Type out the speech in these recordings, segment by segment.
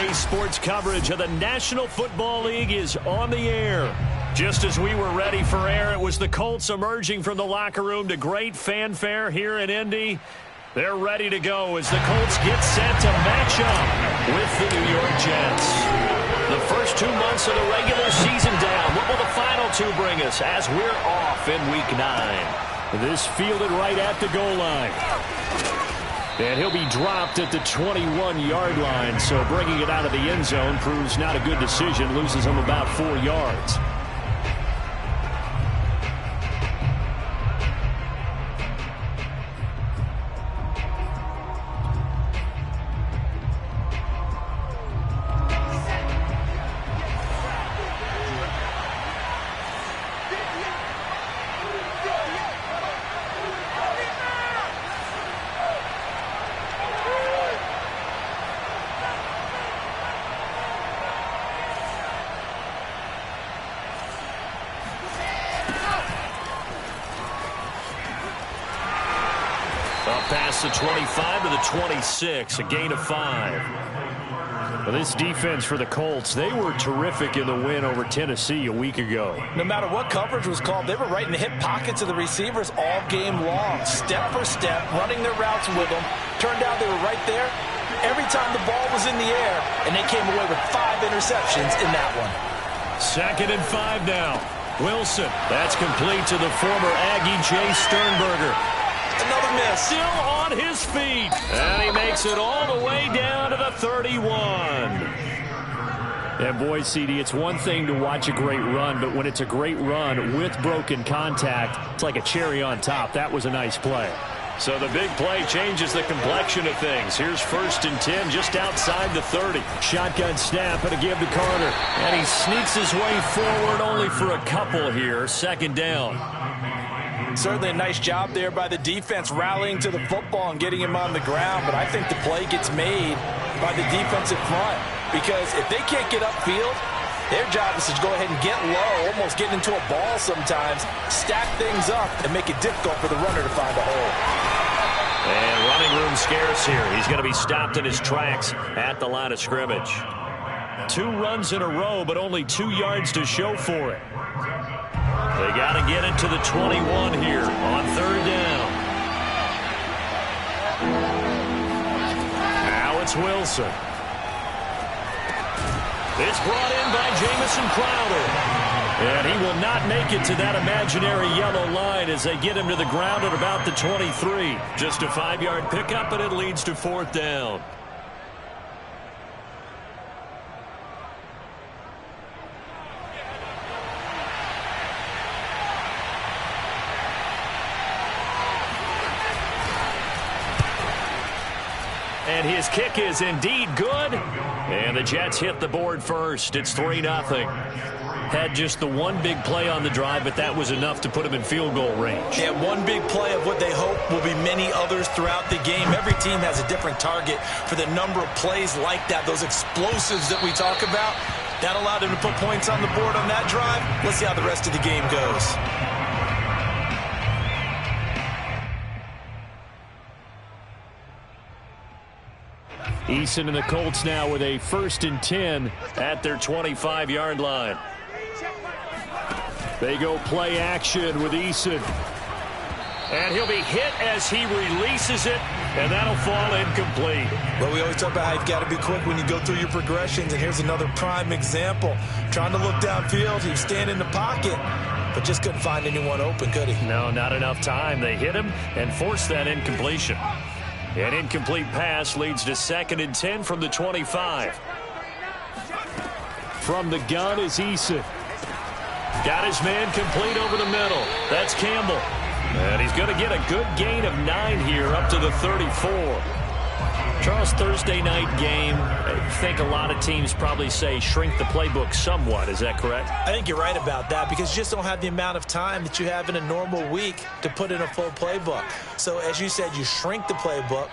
Today's sports coverage of the National Football League is on the air. Just as we were ready for air, it was the Colts emerging from the locker room to great fanfare here in Indy. They're ready to go as the Colts get set to match up with the New York Jets. The first 2 months of the regular season down. What will the final 2 bring us as we're off in Week 9? This fielded right at the goal line. And he'll be dropped at the 21-yard line, so bringing it out of the end zone proves not a good decision, loses him about 4 yards. Past the 25 to the 26, a gain of 5. Well, this defense for the Colts, they were terrific in the win over Tennessee a week ago. No matter what coverage was called, they were right in the hip pockets of the receivers all game long, step for step, running their routes with them. Turned out they were right there every time the ball was in the air, and they came away with 5 interceptions in that one. 2nd and 5 now. Wilson, that's complete to the former Aggie Jay Sternberger. Another miss. Still on his feet. And he makes it all the way down to the 31. And boy, CD, it's one thing to watch a great run, but when it's a great run with broken contact, it's like a cherry on top. That was a nice play. So the big play changes the complexion of things. Here's 1st and 10 just outside the 30. Shotgun snap and a give to Carter. And he sneaks his way forward only for a couple here. 2nd down. Certainly a nice job there by the defense rallying to the football and getting him on the ground, but I think the play gets made by the defensive front because if they can't get upfield, their job is to go ahead and get low, almost get into a ball sometimes, stack things up, and make it difficult for the runner to find a hole. And running room scarce here. He's going to be stopped in his tracks at the line of scrimmage. 2 runs in a row, but only 2 yards to show for it. They got to get it to the 21 here on 3rd down. Now it's Wilson. It's brought in by Jamison Crowder. And he will not make it to that imaginary yellow line as they get him to the ground at about the 23. Just a 5-yard pickup, and it leads to 4th down. And his kick is indeed good. And the Jets hit the board first. It's 3-0. Had just the one big play on the drive, but that was enough to put him in field goal range. Yeah, one big play of what they hope will be many others throughout the game. Every team has a different target for the number of plays like that, those explosives that we talk about. That allowed him to put points on the board on that drive. Let's see how the rest of the game goes. Eason and the Colts now with a 1st and 10 at their 25-yard line. They go play action with Eason. And he'll be hit as he releases it, and that'll fall incomplete. Well, we always talk about how you've got to be quick when you go through your progressions, and here's another prime example. Trying to look downfield, he was standing in the pocket, but just couldn't find anyone open, could he? No, not enough time. They hit him and forced that incompletion. An incomplete pass leads to 2nd and 10 from the 25. From the gun is Eason. Got his man complete over the middle. That's Campbell. And he's going to get a good gain of 9 here up to the 34. Charles, Thursday night game, I think a lot of teams probably say shrink the playbook somewhat. Is that correct? I think you're right about that because you just don't have the amount of time that you have in a normal week to put in a full playbook. So as you said, you shrink the playbook,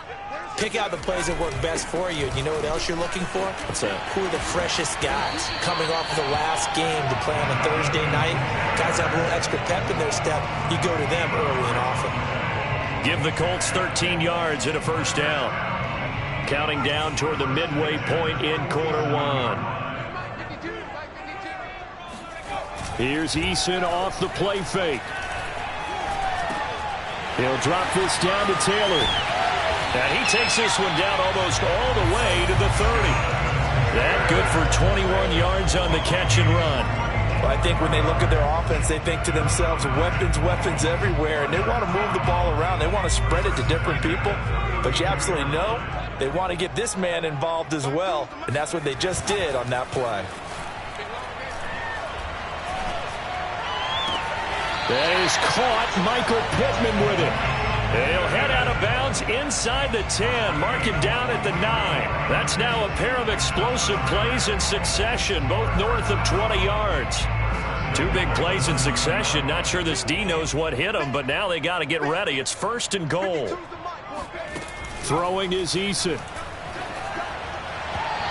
pick out the plays that work best for you. And you know what else you're looking for? What's that? Who are the freshest guys coming off of the last game to play on a Thursday night? Guys have a little extra pep in their step. You go to them early and often. Give the Colts 13 yards and a 1st down. counting down toward the midway point in quarter one. Here's Eason off the play fake. He'll drop this down to Taylor. And he takes this one down almost all the way to the 30. That good for 21 yards on the catch and run. Well, I think when they look at their offense, they think to themselves, weapons, weapons everywhere, and they want to move the ball around. They want to spread it to different people. But you absolutely know they want to get this man involved as well, and that's what they just did on that play. That is caught. Michael Pittman with it. He'll head out of bounds inside the 10. Mark him down at the 9. That's now a pair of explosive plays in succession, both north of 20 yards. Two big plays in succession. Not sure this D knows what hit him, but now they got to get ready. It's 1st and goal. Throwing is Eason.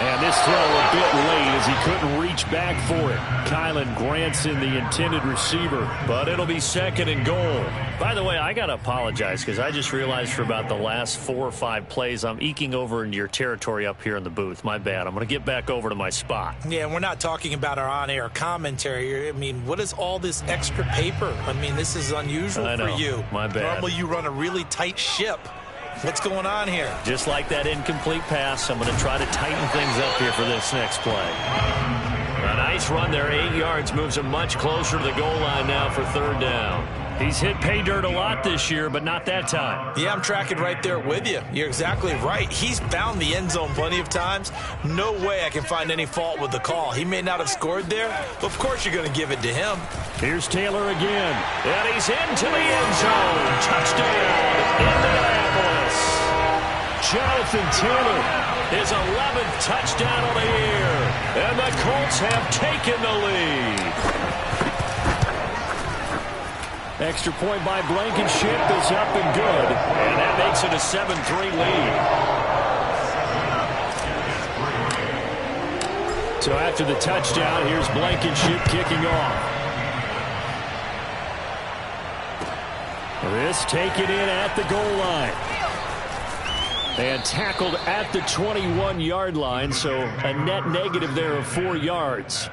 And this throw a bit late as he couldn't reach back for it. Kylan Granson, the intended receiver, but it'll be 2nd and goal. By the way, I got to apologize because I just realized for about the last 4 or 5 plays, I'm eking over into your territory up here in the booth. My bad. I'm going to get back over to my spot. Yeah, we're not talking about our on-air commentary. I mean, what is all this extra paper? I mean, this is unusual for you. My bad. Normally you run a really tight ship. What's going on here? Just like that incomplete pass, I'm going to try to tighten things up here for this next play. A nice run there, 8 yards, moves him much closer to the goal line now for 3rd down. He's hit pay dirt a lot this year, but not that time. Yeah, I'm tracking right there with you. You're exactly right. He's found the end zone plenty of times. No way I can find any fault with the call. He may not have scored there, but of course you're going to give it to him. Here's Taylor again, and he's into the end zone. Touchdown, Indianapolis. Jonathan Taylor, his 11th touchdown of the year, and the Colts have taken the lead. Extra point by Blankenship is up and good, and that makes it a 7-3 lead. So after the touchdown, here's Blankenship kicking off. This taken in at the goal line. And tackled at the 21-yard line, so a net negative there of 4 yards.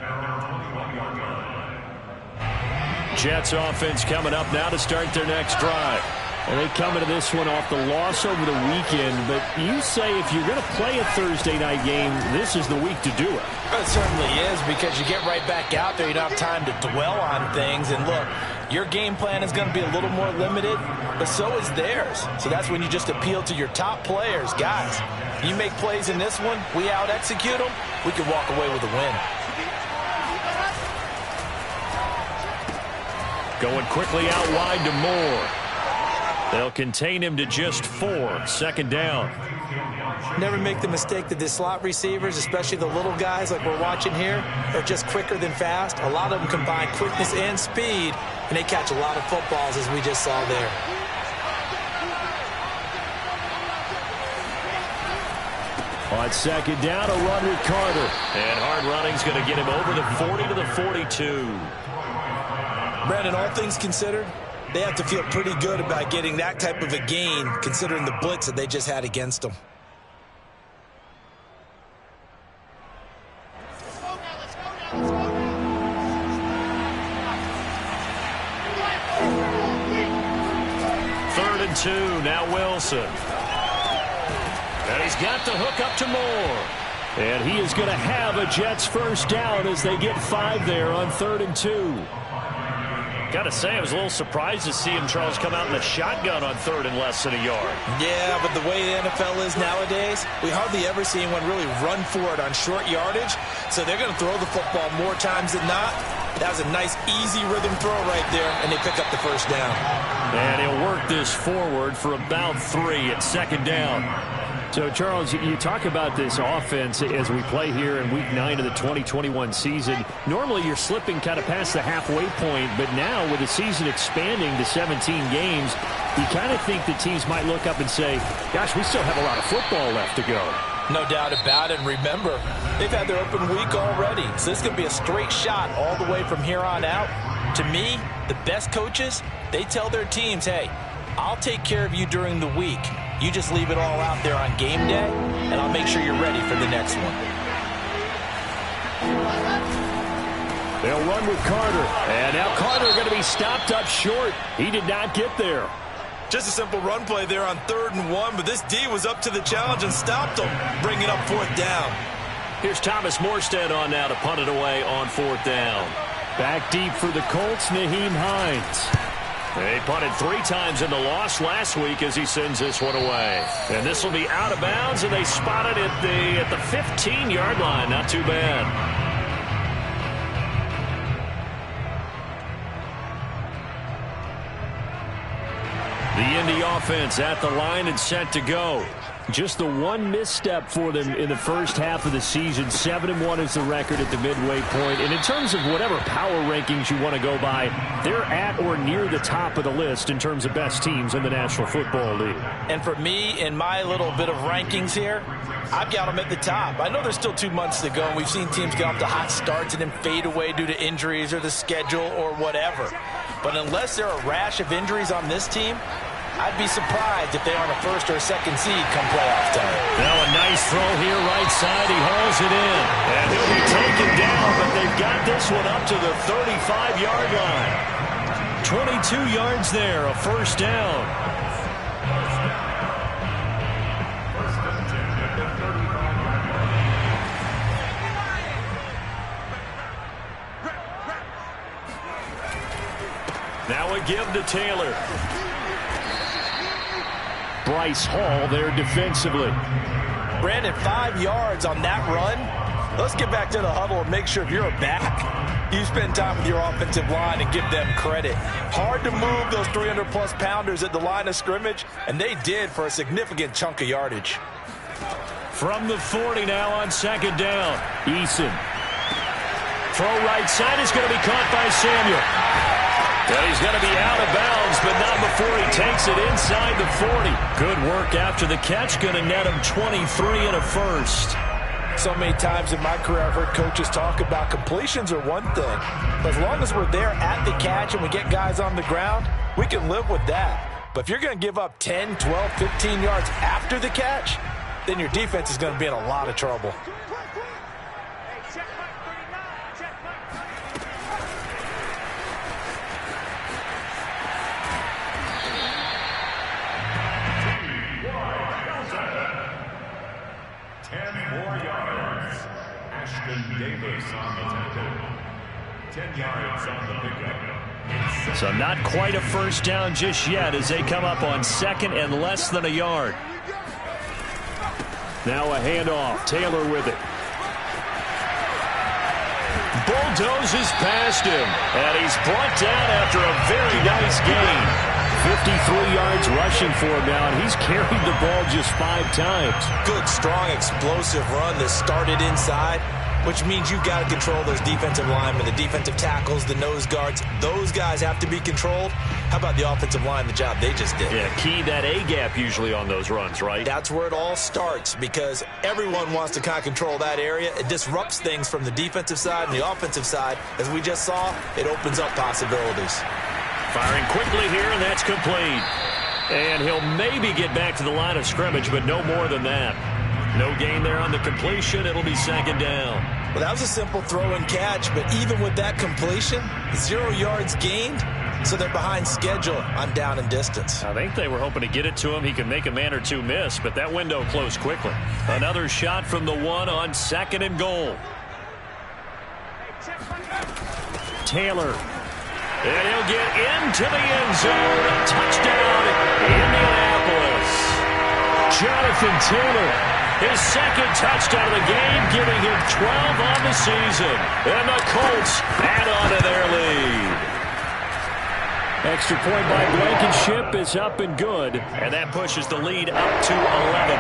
Jets offense coming up now to start their next drive. And they come into this one off the loss over the weekend, but you say if you're going to play a Thursday night game, this is the week to do it. It certainly is, because you get right back out there. You don't have time to dwell on things. And look, your game plan is going to be a little more limited, but so is theirs. So that's when you just appeal to your top players. Guys, you make plays in this one, we out-execute them, we can walk away with a win. Going quickly out wide to Moore. They'll contain him to just 4. 2nd down. Never make the mistake that the slot receivers, especially the little guys like we're watching here, are just quicker than fast. A lot of them combine quickness and speed, and they catch a lot of footballs, as we just saw there. On 2nd down, a run with Carter. And hard running's going to get him over the 40 to the 42. Brandon, all things considered, they have to feel pretty good about getting that type of a gain, considering the blitz that they just had against them. Third and 2, now Wilson. And he's got the hook up to Moore. And he is going to have a Jets first down as they get 5 there on 3rd and 2. Got to say, I was a little surprised to see him, Charles, come out in the shotgun on 3rd and less than a yard. Yeah, but the way the NFL is nowadays, we hardly ever see anyone really run for it on short yardage. So they're going to throw the football more times than not. That was a nice, easy rhythm throw right there, and they pick up the first down. And he'll work this forward for about 3 at 2nd down. So, Charles, you talk about this offense as we play here in Week 9 of the 2021 season. Normally, you're slipping kind of past the halfway point, but now with the season expanding to 17 games, you kind of think the teams might look up and say, gosh, we still have a lot of football left to go. No doubt about it. And remember, they've had their open week already, so this could be a straight shot all the way from here on out. To me, the best coaches, they tell their teams, hey, I'll take care of you during the week. You just leave it all out there on game day, and I'll make sure you're ready for the next one. They'll run with Carter. And now Carter going to be stopped up short. He did not get there. Just a simple run play there on 3rd and 1, but this D was up to the challenge and stopped him, bringing up 4th down. Here's Thomas Morstead on now to punt it away on 4th down. Back deep for the Colts, Nyheim Hines. They punted 3 times in the loss last week as he sends this one away. And this will be out of bounds, and they spot it at the 15-yard line. Not too bad. The Indy offense at the line and set to go. Just the one misstep for them in the first half of the season. 7-1 is the record at the midway point. And in terms of whatever power rankings you want to go by, they're at or near the top of the list in terms of best teams in the National Football League. And for me, in my little bit of rankings here, I've got them at the top. I know there's still 2 months to go, and we've seen teams get off to hot starts and then fade away due to injuries or the schedule or whatever. But unless there are a rash of injuries on this team, I'd be surprised if they aren't a 1st or 2nd seed come playoff time. Now a nice throw here right side. He hauls it in. And he'll be taken down, but they've got this one up to the 35-yard line. 22 yards there, a 1st down. Now a give to Taylor. Bryce Hall there defensively. Brandon, 5 yards on that run. Let's get back to the huddle and make sure if you're a back, you spend time with your offensive line and give them credit. Hard to move those 300-plus pounders at the line of scrimmage, and they did for a significant chunk of yardage. From the 40 now on 2nd down. Eason. Throw right side is going to be caught by Samuel. And he's going to be out of bounds, but not before he takes it inside the 40. Good work after the catch. Going to net him 23 and a 1st. So many times in my career I've heard coaches talk about completions are one thing. But as long as we're there at the catch and we get guys on the ground, we can live with that. But if you're going to give up 10, 12, 15 yards after the catch, then your defense is going to be in a lot of trouble. Davis on the tackle. 10 yards on the pickup. So not quite a 1st down just yet as they come up on 2nd and less than a yard. Now a handoff. Taylor with it. Bulldozes past him. And he's brought down after a very nice gain. 53 yards rushing for him now, and he's carried the ball just 5 times. Good, strong, explosive run that started inside, which means you've got to control those defensive linemen, the defensive tackles, the nose guards. Those guys have to be controlled. How about the offensive line, the job they just did? Yeah, key that A-gap usually on those runs, right? That's where it all starts because everyone wants to kind of control that area. It disrupts things from the defensive side and the offensive side. As we just saw, it opens up possibilities. Firing quickly here, and that's complete. And he'll maybe get back to the line of scrimmage, but no more than that. No gain there on the completion. It'll be 2nd down. Well, that was a simple throw and catch, but even with that completion, 0 yards gained, so they're behind schedule on down and distance. I think they were hoping to get it to him. He could make a man or 2 miss, but that window closed quickly. Another shot from the 1 on 2nd and goal. Taylor. And he'll get into the end zone. Touchdown, Indianapolis. Jonathan Taylor, his 2nd touchdown of the game, giving him 12 on the season. And the Colts add on to their lead. Extra point by Blankenship is up and good. And that pushes the lead up to 11.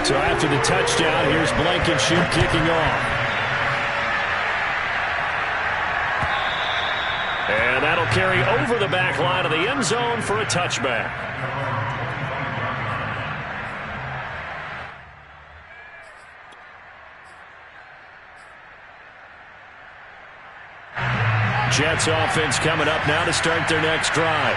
So after the touchdown, here's Blankenship kicking off. And that'll carry over the back line of the end zone for a touchback. Jets offense coming up now to start their next drive.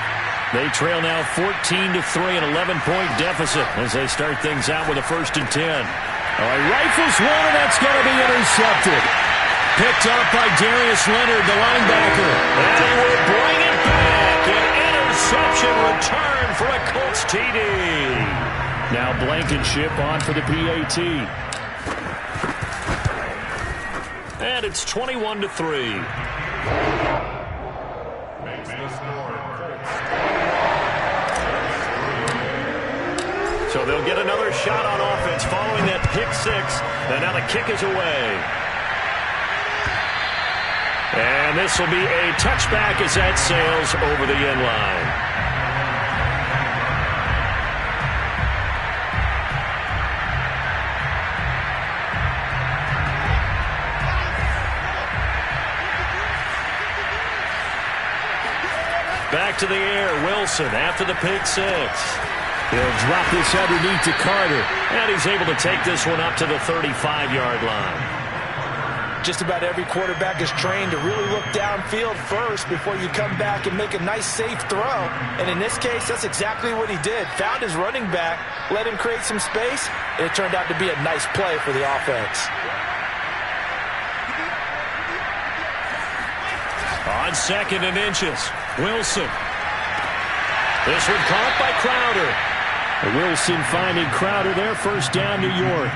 They trail now 14-3, an 11-point deficit as they start things out with a 1st and 10. All right, rifles one, and that's going to be intercepted. Picked up by Darius Leonard, the linebacker. And he will bring it back. An interception return for a Colts TD. Now Blankenship on for the PAT. And it's 21-3. So they'll get another shot on offense following that pick 6. And now the kick is away. And this will be a touchback as that sails over the end line. Back to the air, Wilson after the pick 6. He'll drop this underneath to Carter. And he's able to take this one up to the 35-yard line. Just about every quarterback is trained to really look downfield first before you come back and make a nice, safe throw. And in this case, that's exactly what he did. Found his running back, let him create some space, and it turned out to be a nice play for the offense. On 2nd and inches, Wilson. This one caught by Crowder. Wilson finding Crowder there, 1st down, New York.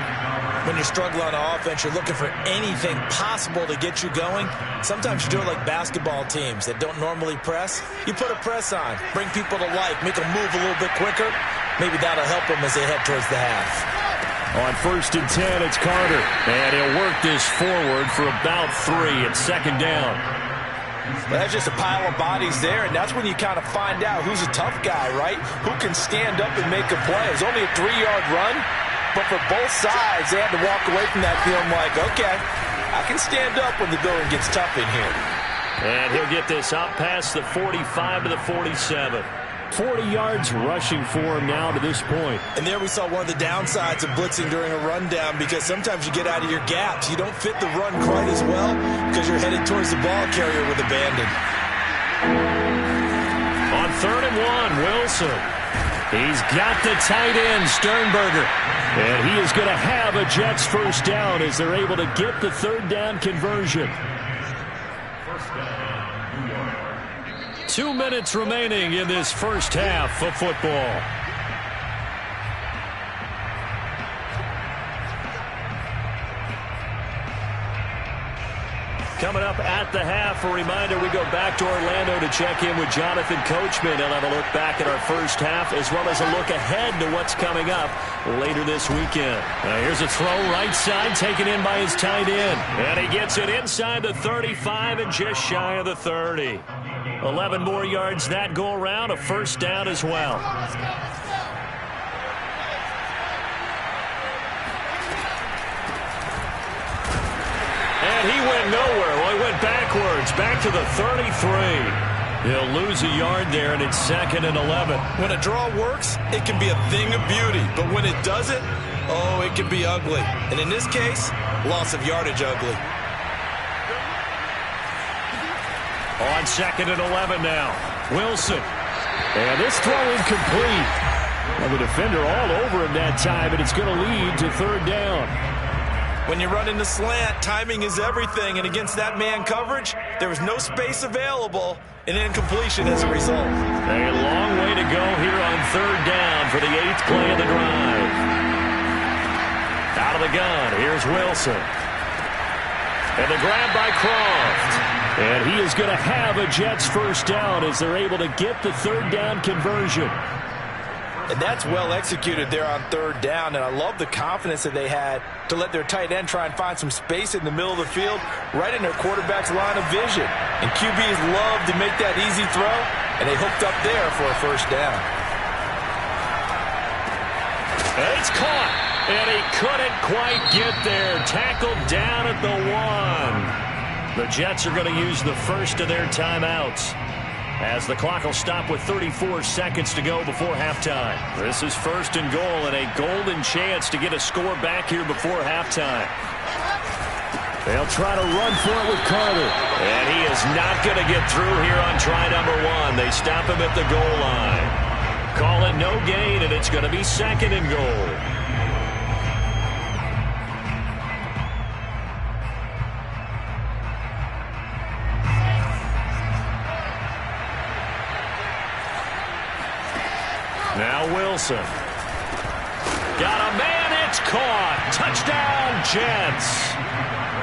When you're struggling on offense, you're looking for anything possible to get you going. Sometimes you do it like basketball teams that don't normally press. You put a press on, bring people to life, make them move a little bit quicker. Maybe that'll help them as they head towards the half. On 1st and 10, it's Carter. And he'll work this forward for about 3 at 2nd down. Well, that's just a pile of bodies there, and that's when you kind of find out who's a tough guy, right? Who can stand up and make a play. It's only a 3-yard run. But for both sides, they had to walk away from that feeling like, okay, I can stand up when the going gets tough in here. And he'll get this up past the 45 to the 47. 40 yards rushing for him now to this point. And there we saw one of the downsides of blitzing during a rundown, because sometimes you get out of your gaps. You don't fit the run quite as well because you're headed towards the ball carrier with abandon. On 3rd and 1, Wilson. He's got the tight end, Sternberger. And he is going to have a Jets 1st down as they're able to get the 3rd down conversion. 2 minutes remaining in this 1st half of football. Coming up at the half, a reminder, we go back to Orlando to check in with Jonathan Coachman. He'll have a look back at our 1st half as well as a look ahead to what's coming up later this weekend. Here's a throw right side taken in by his tight end. And he gets it inside the 35 and just shy of the 30. 11 more yards that go around, a 1st down as well. And he went nowhere. Well, he went backwards, back to the 33. He'll lose a yard there, and it's 2nd and 11. When a draw works, it can be a thing of beauty. But when it doesn't, oh, it can be ugly. And in this case, loss of yardage ugly. On 2nd and 11 now, Wilson. And this throw incomplete. Well, the defender all over him that time, and it's going to lead to 3rd down. When you run into slant, timing is everything, and against that man coverage, there was no space available, and incompletion as a result. A long way to go here on 3rd down for the 8th play of the drive. Out of the gun, here's Wilson. And the grab by Croft. And he is going to have a Jets 1st down as they're able to get the 3rd down conversion. And that's well executed there on 3rd down, and I love the confidence that they had to let their tight end try and find some space in the middle of the field, right in their quarterback's line of vision. And QBs love to make that easy throw, and they hooked up there for a 1st down. And it's caught, and he couldn't quite get there. Tackled down at the 1. The Jets are going to use the 1st of their timeouts, as the clock will stop with 34 seconds to go before halftime. This is 1st and goal, and a golden chance to get a score back here before halftime. They'll try to run for it with Carter. And he is not going to get through here on try number 1. They stop him at the goal line. Call it no gain, and it's going to be 2nd and goal. Now Wilson. Got a man, it's caught. Touchdown, Jets.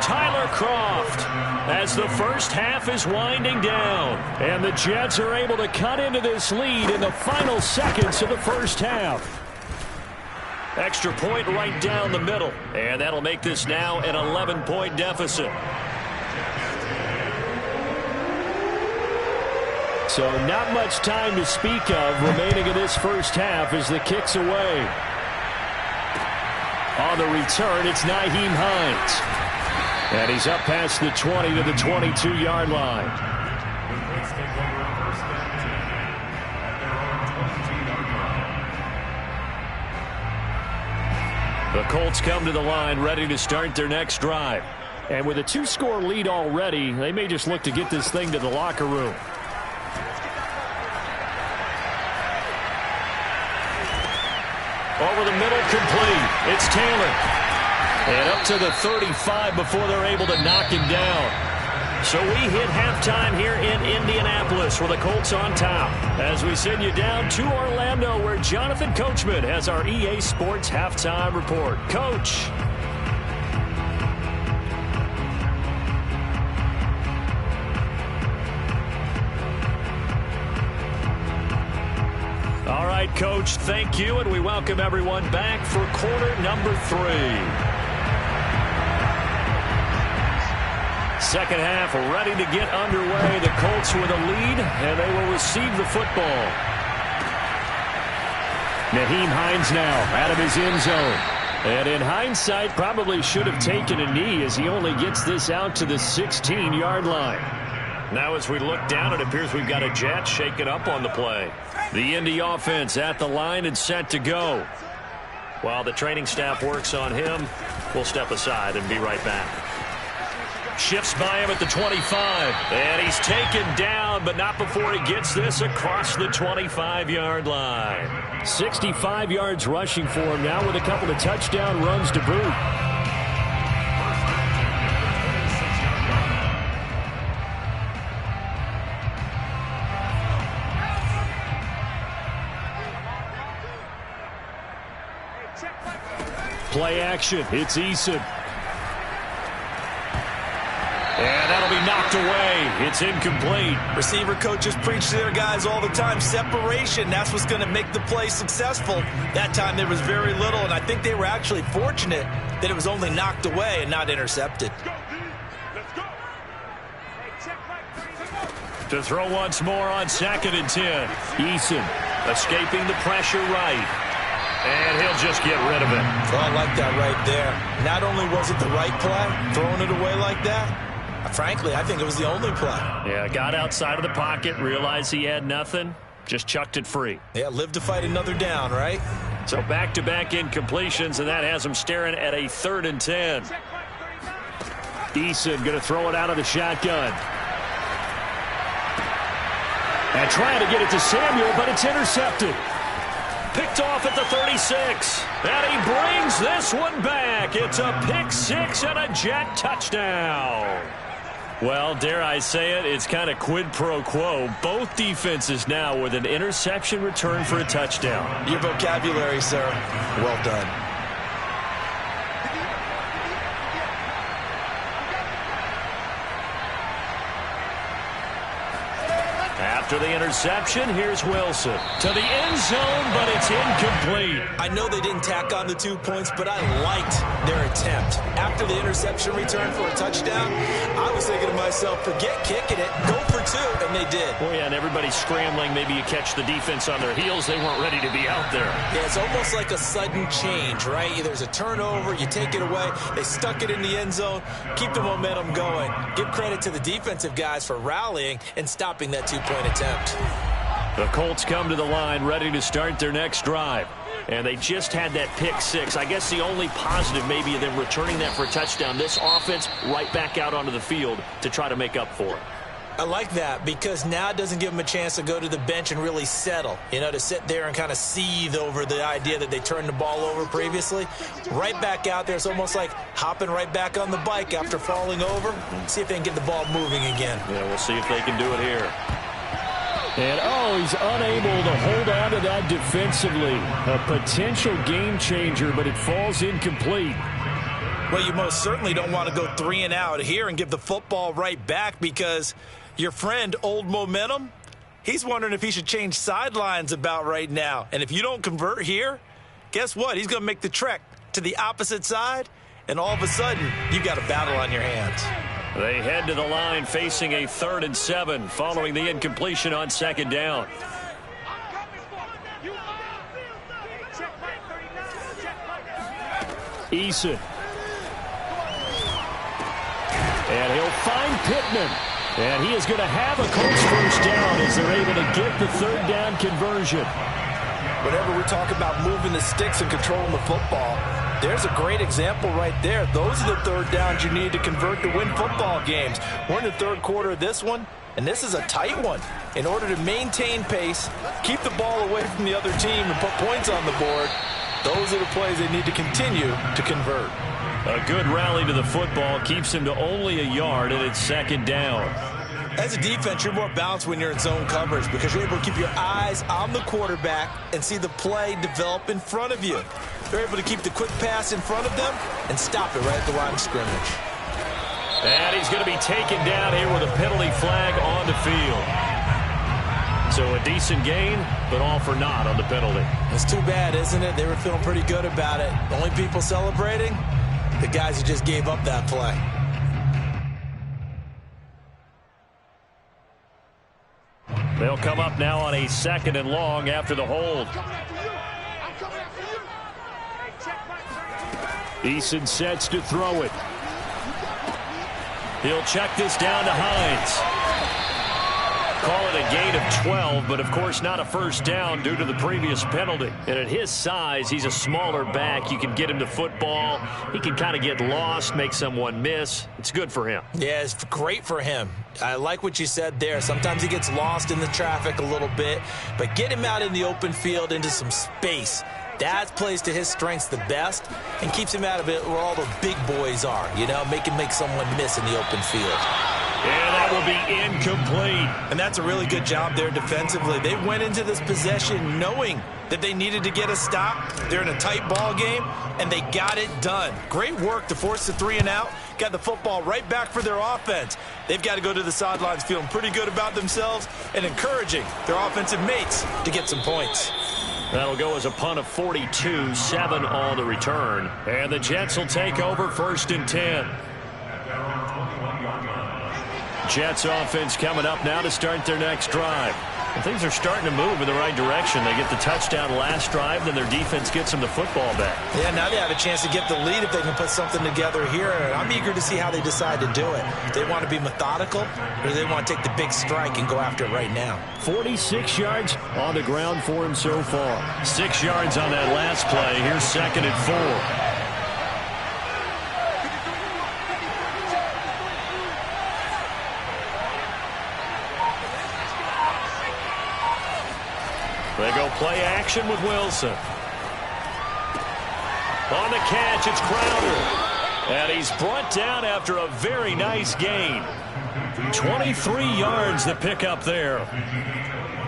Tyler Kroft as the first half is winding down. And the Jets are able to cut into this lead in the final seconds of the first half. Extra point right down the middle. And that'll make this now an 11-point deficit. So not much time to speak of remaining in this first half as the kick's away. On the return, it's Nyheim Hines. And he's up past the 20 to the 22-yard line. The Colts come to the line ready to start their next drive. And with a 2-score lead already, they may just look to get this thing to the locker room. Over the middle, complete. It's Taylor. And up to the 35 before they're able to knock him down. So we hit halftime here in Indianapolis with the Colts on top. As we send you down to Orlando where Jonathan Coachman has our EA Sports Halftime Report. Coach. All right, Coach, thank you, and we welcome everyone back for quarter number 3. Second half ready to get underway. The Colts with a lead, and they will receive the football. Nyheim Hines now out of his end zone. And in hindsight, probably should have taken a knee as he only gets this out to the 16-yard line. Now as we look down, it appears we've got a Jet shaking up on the play. The Indy offense at the line and set to go. While the training staff works on him, we'll step aside and be right back. Shifts by him at the 25. And he's taken down, but not before he gets this across the 25-yard line. 65 yards rushing for him now with a couple of touchdown runs to boot. Play action. It's Eason. And that'll be knocked away. It's incomplete. Receiver coaches preach to their guys all the time. Separation, that's what's going to make the play successful. That time there was very little, and I think they were actually fortunate that it was only knocked away and not intercepted. To throw once more on 2nd and 10. Eason escaping the pressure right. And he'll just get rid of it. Oh, I like that right there. Not only was it the right play, throwing it away like that, frankly, I think it was the only play. Yeah, got outside of the pocket, realized he had nothing, just chucked it free. Yeah, live to fight another down, right? So back-to-back incompletions, and that has him staring at a 3rd and 10. Eason going to throw it out of the shotgun. And trying to get it to Samuel, but it's intercepted. Picked off at the 36. And he brings this one back. It's a pick 6 and a Jet touchdown. Well, dare I say it, it's kind of quid pro quo. Both defenses now with an interception return for a touchdown. Your vocabulary, sir. Well done. After the interception, here's Wilson to the end zone, but it's incomplete. I know they didn't tack on the 2 points, but I liked their attempt. After the interception return for a touchdown, I was thinking to myself, forget kicking it, go for 2, and they did. Oh, yeah, and everybody's scrambling. Maybe you catch the defense on their heels. They weren't ready to be out there. Yeah, it's almost like a sudden change, right? There's a turnover, you take it away, they stuck it in the end zone, keep the momentum going. Give credit to the defensive guys for rallying and stopping that 2-point attempt. The Colts come to the line ready to start their next drive. And they just had that pick six. I guess the only positive maybe of them returning that for a touchdown. This offense right back out onto the field to try to make up for it. I like that because now it doesn't give them a chance to go to the bench and really settle, to sit there and kind of seethe over the idea that they turned the ball over previously. Right back out there. It's almost like hopping right back on the bike after falling over. See if they can get the ball moving again. Yeah, we'll see if they can do it here. And, he's unable to hold on to that defensively. A potential game changer, but it falls incomplete. Well, you most certainly don't want to go 3 and out here and give the football right back because your friend, Old Momentum, he's wondering if he should change sidelines about right now. And if you don't convert here, guess what? He's going to make the trek to the opposite side, and all of a sudden, you've got a battle on your hands. They head to the line facing a 3rd and 7 following the incompletion on 2nd down. Eason. And he'll find Pittman. And he is going to have a Colts first down as they're able to get the 3rd down conversion. Whenever we talk about moving the sticks and controlling the football, there's a great example right there. Those are the 3rd downs you need to convert to win football games. We're in the 3rd quarter of this one, and this is a tight one. In order to maintain pace, keep the ball away from the other team, and put points on the board, those are the plays they need to continue to convert. A good rally to the football keeps him to only a yard, and it's 2nd down. As a defense, you're more balanced when you're in zone coverage because you're able to keep your eyes on the quarterback and see the play develop in front of you. They're able to keep the quick pass in front of them and stop it right at the line of scrimmage. And he's going to be taken down here with a penalty flag on the field. So a decent gain, but all for naught on the penalty. It's too bad, isn't it? They were feeling pretty good about it. The only people celebrating, the guys who just gave up that play. They'll come up now on a 2nd and long after the hold. Eason sets to throw it. He'll check this down to Hines. Call it a gain of 12, but of course not a first down due to the previous penalty. And at his size, he's a smaller back. You can get him the football. He can kind of get lost, make someone miss. It's good for him. Yeah, it's great for him. I like what you said there. Sometimes he gets lost in the traffic a little bit, but get him out in the open field into some space. That plays to his strengths the best and keeps him out of it where all the big boys are, make him make someone miss in the open field. And that will be incomplete. And that's a really good job there defensively. They went into this possession knowing that they needed to get a stop. They're in a tight ball game, and they got it done. Great work to force the 3 and out. Got the football right back for their offense. They've got to go to the sidelines feeling pretty good about themselves and encouraging their offensive mates to get some points. That'll go as a punt of 42, 7 on the return. And the Jets will take over 1st and 10. Jets offense coming up now to start their next drive. And things are starting to move in the right direction. They get the touchdown last drive, then their defense gets them the football back. Yeah, now they have a chance to get the lead if they can put something together here. I'm eager to see how they decide to do it. Do they want to be methodical, or do they want to take the big strike and go after it right now? 46 yards on the ground for him so far. 6 yards on that last play. Here's 2nd and 4. They go play action with Wilson. On the catch, it's Crowder. And he's brought down after a very nice gain. 23 yards to pick up there.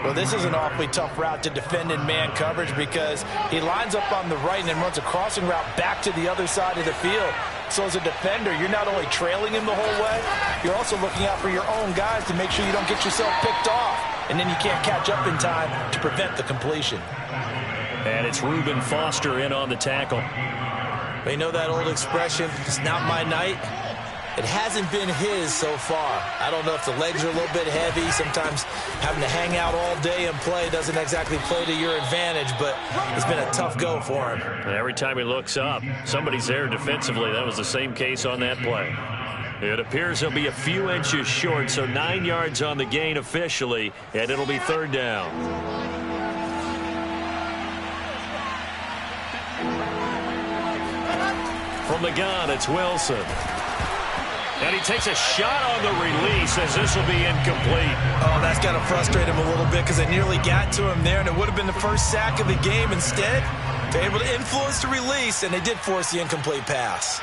Well, this is an awfully tough route to defend in man coverage because he lines up on the right and then runs a crossing route back to the other side of the field. So as a defender, you're not only trailing him the whole way, you're also looking out for your own guys to make sure you don't get yourself picked off. And then you can't catch up in time to prevent the completion. And it's Reuben Foster in on the tackle. You know that old expression, it's not my night? It hasn't been his so far. I don't know if the legs are a little bit heavy. Sometimes having to hang out all day and play doesn't exactly play to your advantage, but it's been a tough go for him. And every time he looks up, somebody's there defensively. That was the same case on that play. It appears he'll be a few inches short, so 9 yards on the gain officially, and it'll be 3rd down. From the gun, it's Wilson. And he takes a shot on the release as this will be incomplete. Oh, that's got to frustrate him a little bit because they nearly got to him there, and it would have been the first sack of the game. Instead, they're able to influence the release, and they did force the incomplete pass.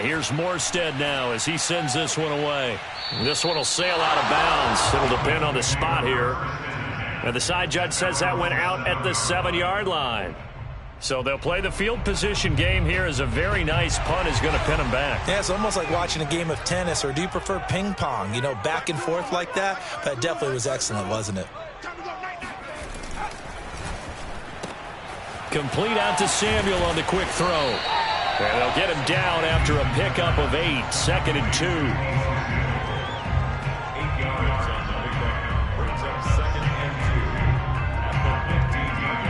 Here's Morstead now as he sends this one away. This one will sail out of bounds. It'll depend on the spot here. And the side judge says that went out at the 7-yard line. So they'll play the field position game here as a very nice punt is going to pin them back. Yeah, it's almost like watching a game of tennis, or do you prefer ping pong? You know, back and forth like that? That definitely was excellent, wasn't it? Complete out to Samuel on the quick throw. And they'll get him down after a pickup of 8, 2nd and 2. 8 yards on the pickup. Brings up 2nd and 2 at the 15-yard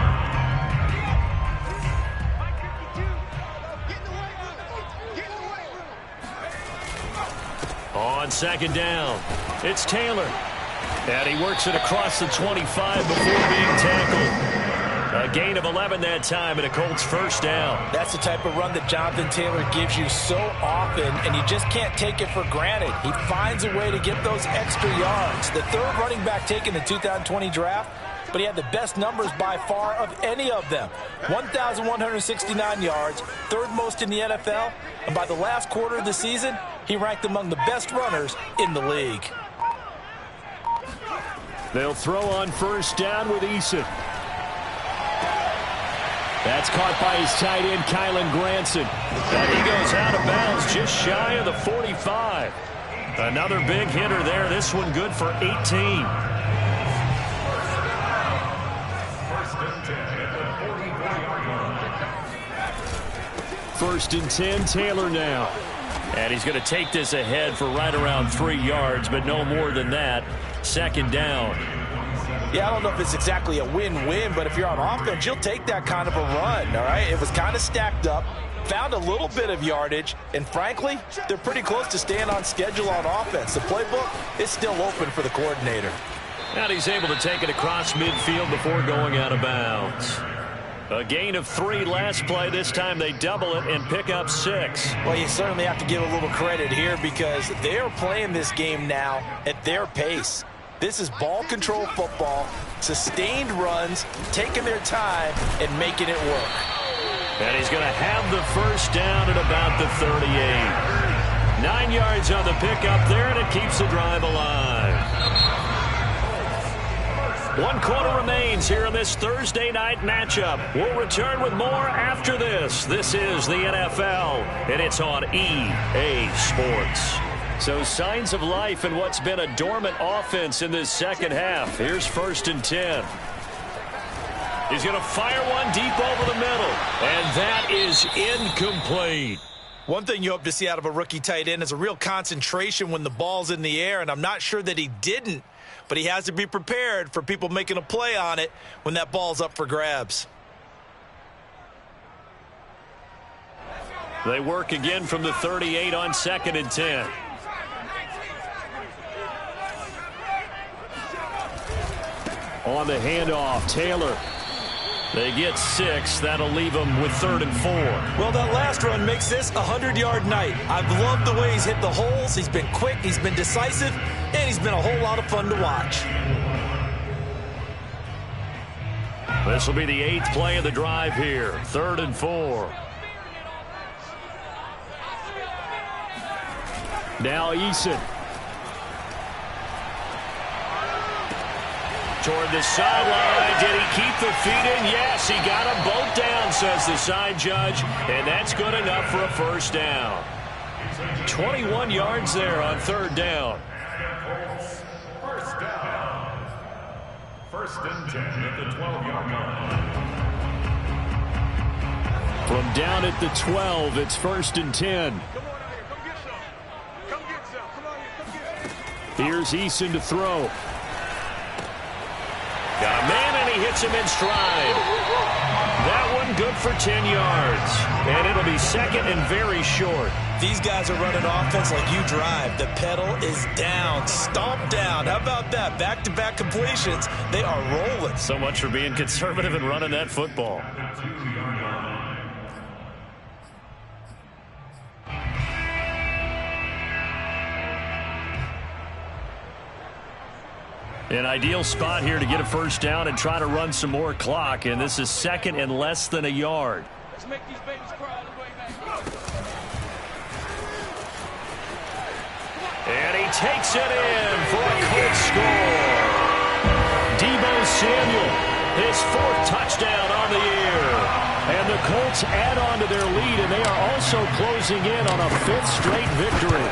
line. On 2nd down, it's Taylor. And he works it across the 25 before being tackled. A gain of 11 that time, and a Colts first down. That's the type of run that Jonathan Taylor gives you so often, and you just can't take it for granted. He finds a way to get those extra yards. The third running back taken in the 2020 draft, but he had the best numbers by far of any of them. 1,169 yards, third most in the NFL, and by the last quarter of the season, he ranked among the best runners in the league. They'll throw on first down with Eason. That's caught by his tight end, Kylen Granson. And he goes out of bounds just shy of the 45. Another big hitter there. This one good for 18. First and 10, Taylor now. And he's going to take this ahead for right around 3 yards, but no more than that. 2nd down. Yeah, I don't know if it's exactly a win-win, but if you're on offense, you'll take that kind of a run, all right? It was kind of stacked up, found a little bit of yardage, and frankly, they're pretty close to staying on schedule on offense. The playbook is still open for the coordinator. And he's able to take it across midfield before going out of bounds. A gain of 3 last play. This time they double it and pick up 6. Well, you certainly have to give a little credit here because they are playing this game now at their pace. This is ball control football, sustained runs, taking their time, and making it work. And he's going to have the first down at about the 38. 9 yards on the pickup there, and it keeps the drive alive. 1 quarter remains here in this Thursday night matchup. We'll return with more after this. This is the NFL, and it's on EA Sports. So signs of life in what's been a dormant offense in this second half. Here's 1st and 10. He's going to fire one deep over the middle, and that is incomplete. One thing you hope to see out of a rookie tight end is a real concentration when the ball's in the air, and I'm not sure that he didn't, but he has to be prepared for people making a play on it when that ball's up for grabs. They work again from the 38 on 2nd and 10. On the handoff, Taylor. They get 6. That'll leave them with 3rd and 4. Well, that last run makes this a 100-yard night. I've loved the way he's hit the holes. He's been quick, he's been decisive, and he's been a whole lot of fun to watch. This will be the 8th play of the drive here. 3rd and 4. Now Eason. Toward the sideline. Did he keep the feet in? Yes, he got them both down, says the side judge. And that's good enough for a first down. 21 yards there on 3rd down. First down. 1st and 10 at the 12-yard line. From down at the 12, it's 1st and 10. Here's Eason to throw. Got a man, and he hits him in stride. That one good for 10 yards. And it'll be second and very short. These guys are running offense like you drive. The pedal is down, stomp down. How about that? Back-to-back completions. They are rolling. So much for being conservative and running that football. An ideal spot here to get a first down and try to run some more clock, and this is second and less than a yard. Let's make these babies cry all the way back. And he takes it in for a Colts score. Deebo Samuel, his fourth touchdown on the year. And the Colts add on to their lead, and they are also closing in on a fifth straight victory.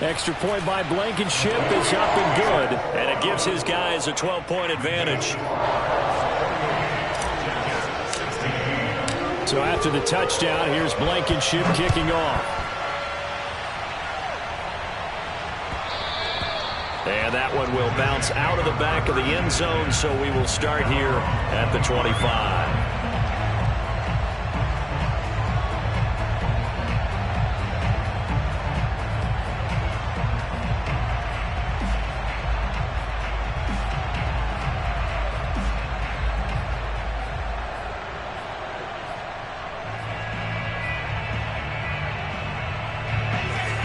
Extra point by Blankenship is up and good, and it gives his guys a 12-point advantage. So after the touchdown, here's Blankenship kicking off. And that one will bounce out of the back of the end zone, so we will start here at the 25.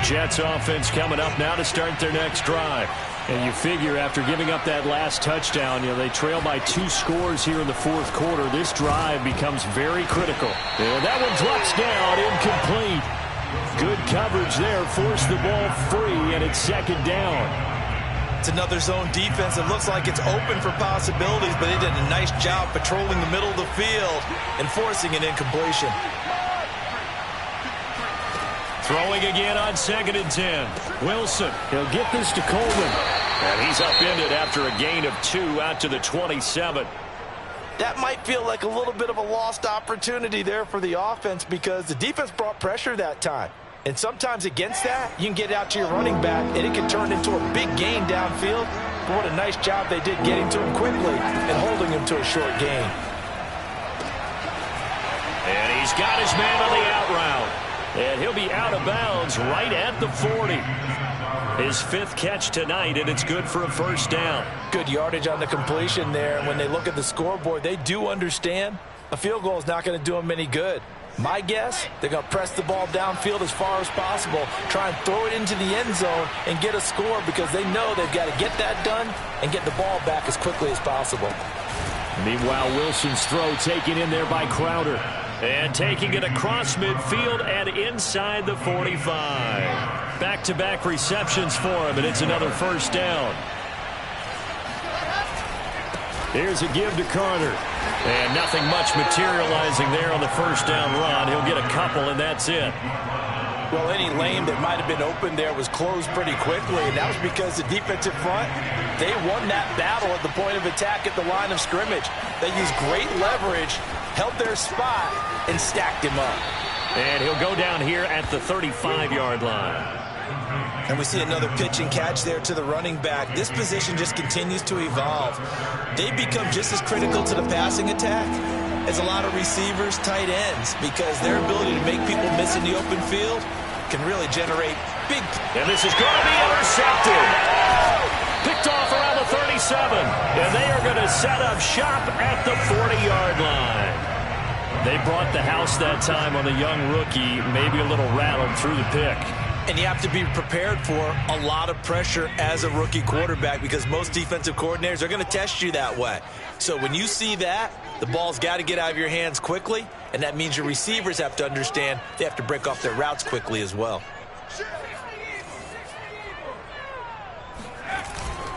Jets offense coming up now to start their next drive. And you figure after giving up that last touchdown, they trail by 2 scores here in the fourth quarter. This drive becomes very critical. And that one drops down, incomplete. Good coverage there, forced the ball free, and it's second down. It's another zone defense. It looks like it's open for possibilities, but they did a nice job patrolling the middle of the field and forcing an incompletion. Throwing again on 2nd and 10. Wilson, he'll get this to Coleman. And he's upended after a gain of 2 out to the 27. That might feel like a little bit of a lost opportunity there for the offense because the defense brought pressure that time. And sometimes against that, you can get out to your running back, and it can turn into a big gain downfield. But what a nice job they did getting to him quickly and holding him to a short gain. And he's got his man on the out route. And he'll be out of bounds right at the 40. His 5th catch tonight, and it's good for a first down. Good yardage on the completion there. And when they look at the scoreboard, they do understand a field goal is not going to do them any good. My guess, they're going to press the ball downfield as far as possible, try and throw it into the end zone and get a score because they know they've got to get that done and get the ball back as quickly as possible. Meanwhile, Wilson's throw taken in there by Crowder. And taking it across midfield and inside the 45. Back-to-back receptions for him, and it's another first down. Here's a give to Carter. And nothing much materializing there on the first down run. He'll get a couple, and that's it. Well, any lane that might have been open there was closed pretty quickly, and that was because the defensive front, they won that battle at the point of attack at the line of scrimmage. They used great leverage, held their spot, and stacked him up. And he'll go down here at the 35-yard line. And we see another pitch and catch there to the running back. This position just continues to evolve. They become just as critical to the passing attack as a lot of receivers, tight ends, because their ability to make people miss in the open field can really generate big. And this is going to be intercepted. Picked off around the 37. And they are going to set up shop at the 40-yard line. They brought the house that time on the young rookie, maybe a little rattled through the pick. And you have to be prepared for a lot of pressure as a rookie quarterback because most defensive coordinators are going to test you that way. So when you see that, the ball's got to get out of your hands quickly, and that means your receivers have to understand they have to break off their routes quickly as well.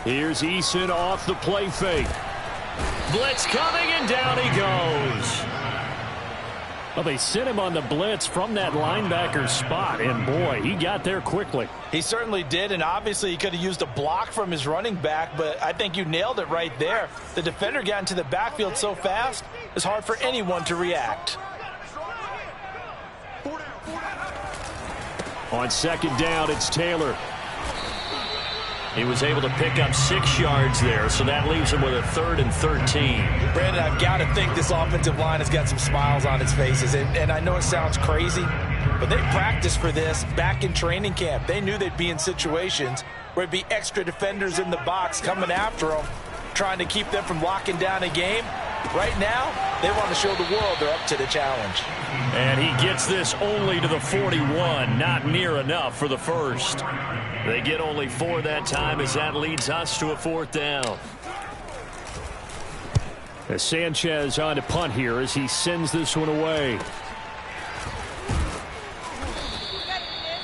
Here's Eason off the play fake. Blitz coming, and down he goes. Well, they sent him on the blitz from that linebacker spot, and boy, he got there quickly. He certainly did, and obviously he could have used a block from his running back, but I think you nailed it right there. The defender got into the backfield so fast, it's hard for anyone to react. On second down, it's Taylor. He was able to pick up 6 yards there, so that leaves him with a 3rd and 13. Brandon, I've got to think this offensive line has got some smiles on its faces. And I know it sounds crazy, but they practiced for this back in training camp. They knew they'd be in situations where it'd be extra defenders in the box coming after them, trying to keep them from locking down a game. Right now, they want to show the world they're up to the challenge. And he gets this only to the 41, not near enough for the first. They get only 4 that time as that leads us to a 4th down. As Sanchez on to punt here as he sends this one away.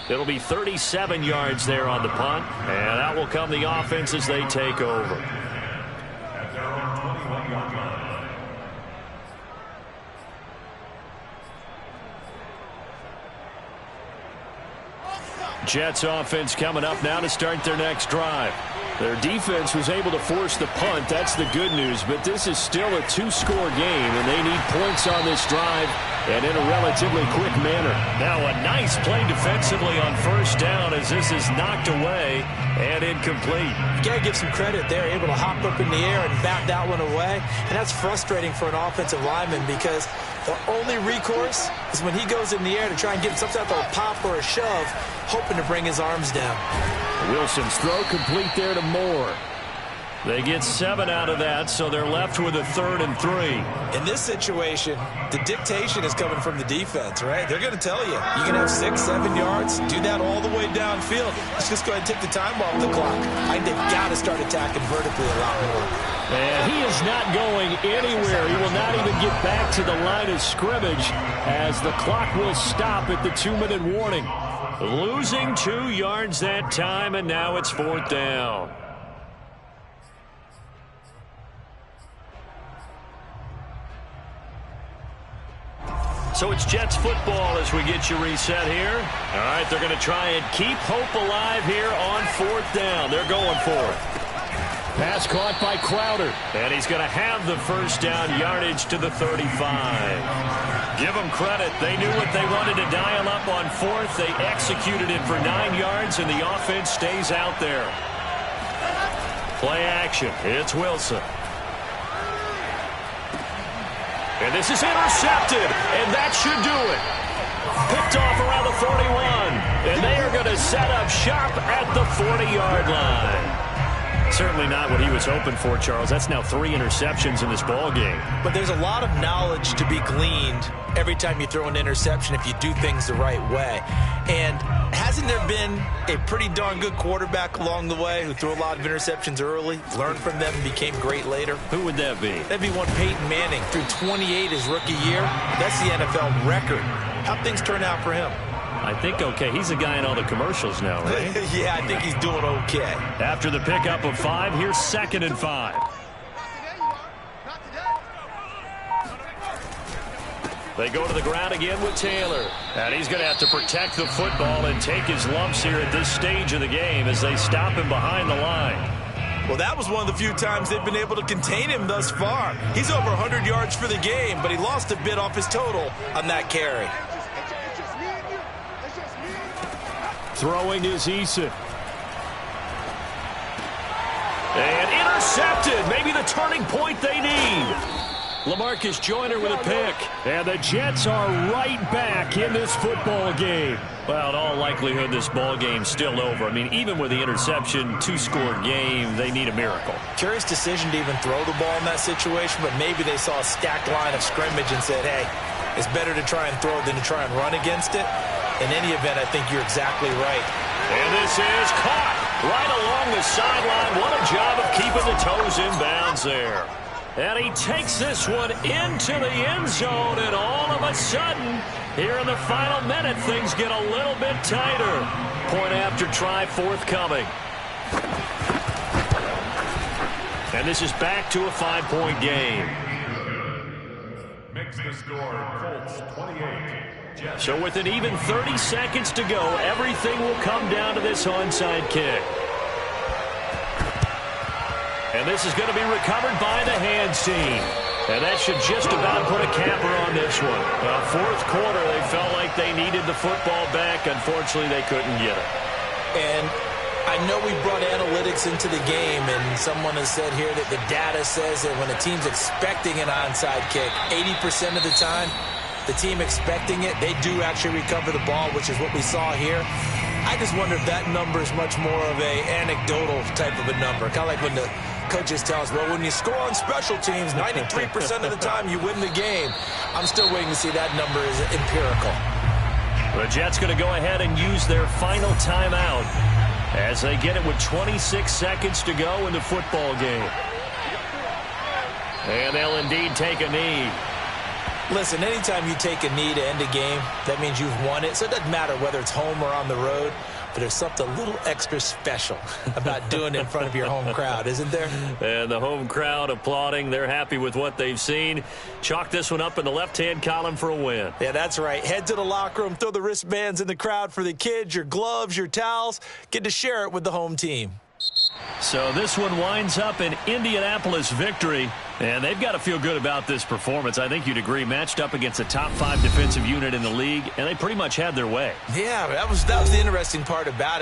It'll be 37 yards there on the punt, and out will come the offense as they take over. Jets offense coming up now to start their next drive. Their defense was able to force the punt. That's the good news. But this is still a 2-score game, and they need points on this drive and in a relatively quick manner. Now a nice play defensively on 1st down as this is knocked away and incomplete. You got to give some credit. They're able to hop up in the air and bat that one away. And that's frustrating for an offensive lineman because the only recourse is when he goes in the air to try and get some type of a pop or a shove, hoping to bring his arms down. Wilson's throw complete there to Moore. They get 7 out of that, so they're left with a 3rd and 3. In this situation, the dictation is coming from the defense, right? They're going to tell you, you can have 6, 7 yards, do that all the way downfield. Let's just go ahead and take the time off the clock. I think they've got to start attacking vertically a lot more. And he is not going anywhere. He will not even get back to the line of scrimmage as the clock will stop at the 2-minute warning. Losing 2 yards that time, and now it's 4th down. So it's Jets football as we get you reset here. All right, they're going to try and keep hope alive here on 4th down. They're going for it. Pass caught by Crowder. And he's going to have the 1st down yardage to the 35. Give them credit. They knew what they wanted to dial up on 4th. They executed it for 9 yards, and the offense stays out there. Play action. It's Wilson. And this is intercepted, and that should do it. Picked off around the 41, and they are going to set up shop at the 40-yard line. Certainly not what he was hoping for, Charles. That's now 3 interceptions in this ball game. But there's a lot of knowledge to be gleaned every time you throw an interception if you do things the right way. And hasn't there been a pretty darn good quarterback along the way who threw a lot of interceptions early, learned from them, and became great later? Who would that be? That'd be one Peyton Manning. Threw 28 his rookie year. That's the NFL record. How'd things turn out for him? I think okay. He's a guy in all the commercials now, right? Yeah, I think he's doing okay. After the pickup of 5, here's 2nd and 5. They go to the ground again with Taylor. And he's going to have to protect the football and take his lumps here at this stage of the game as they stop him behind the line. Well, that was one of the few times they've been able to contain him thus far. He's over 100 yards for the game, but he lost a bit off his total on that carry. Throwing is Eason. And intercepted. Maybe the turning point they need. LaMarcus Joyner with a pick. And the Jets are right back in this football game. Well, in all likelihood, this ball game's still over. I mean, even with the interception, 2-score game, they need a miracle. Curious decision to even throw the ball in that situation, but maybe they saw a stacked line of scrimmage and said, hey, it's better to try and throw than to try and run against it. In any event, I think you're exactly right. And this is caught right along the sideline. What a job of keeping the toes in bounds there. And he takes this one into the end zone, and all of a sudden, here in the final minute, things get a little bit tighter. Point after try forthcoming. And this is back to a 5-point game. Makes the score Colts 28. So with an even 30 seconds to go, everything will come down to this onside kick. And this is going to be recovered by the hands team. And that should just about put a capper on this one. Fourth quarter, they felt like they needed the football back. Unfortunately, they couldn't get it. And I know we brought analytics into the game, and someone has said here that the data says that when a team's expecting an onside kick, 80% of the time, the team expecting it, they do actually recover the ball, which is what we saw here. I just wonder if that number is much more of a anecdotal type of a number. Kind of like when the coaches tell us, well, when you score on special teams, 93% of the time you win the game. I'm still waiting to see that number is empirical. The Jets going to go ahead and use their final timeout as they get it with 26 seconds to go in the football game. And they'll indeed take a knee. Listen, anytime you take a knee to end a game, that means you've won it. So it doesn't matter whether it's home or on the road, but there's something a little extra special about doing it in front of your home crowd, isn't there? And the home crowd applauding. They're happy with what they've seen. Chalk this one up in the left-hand column for a win. Yeah, that's right. Head to the locker room, throw the wristbands in the crowd for the kids, your gloves, your towels. Get to share it with the home team. So this one winds up an Indianapolis victory, and they've got to feel good about this performance. I think you'd agree, matched up against a top-5 defensive unit in the league, and they pretty much had their way. Yeah, that was the interesting part about it.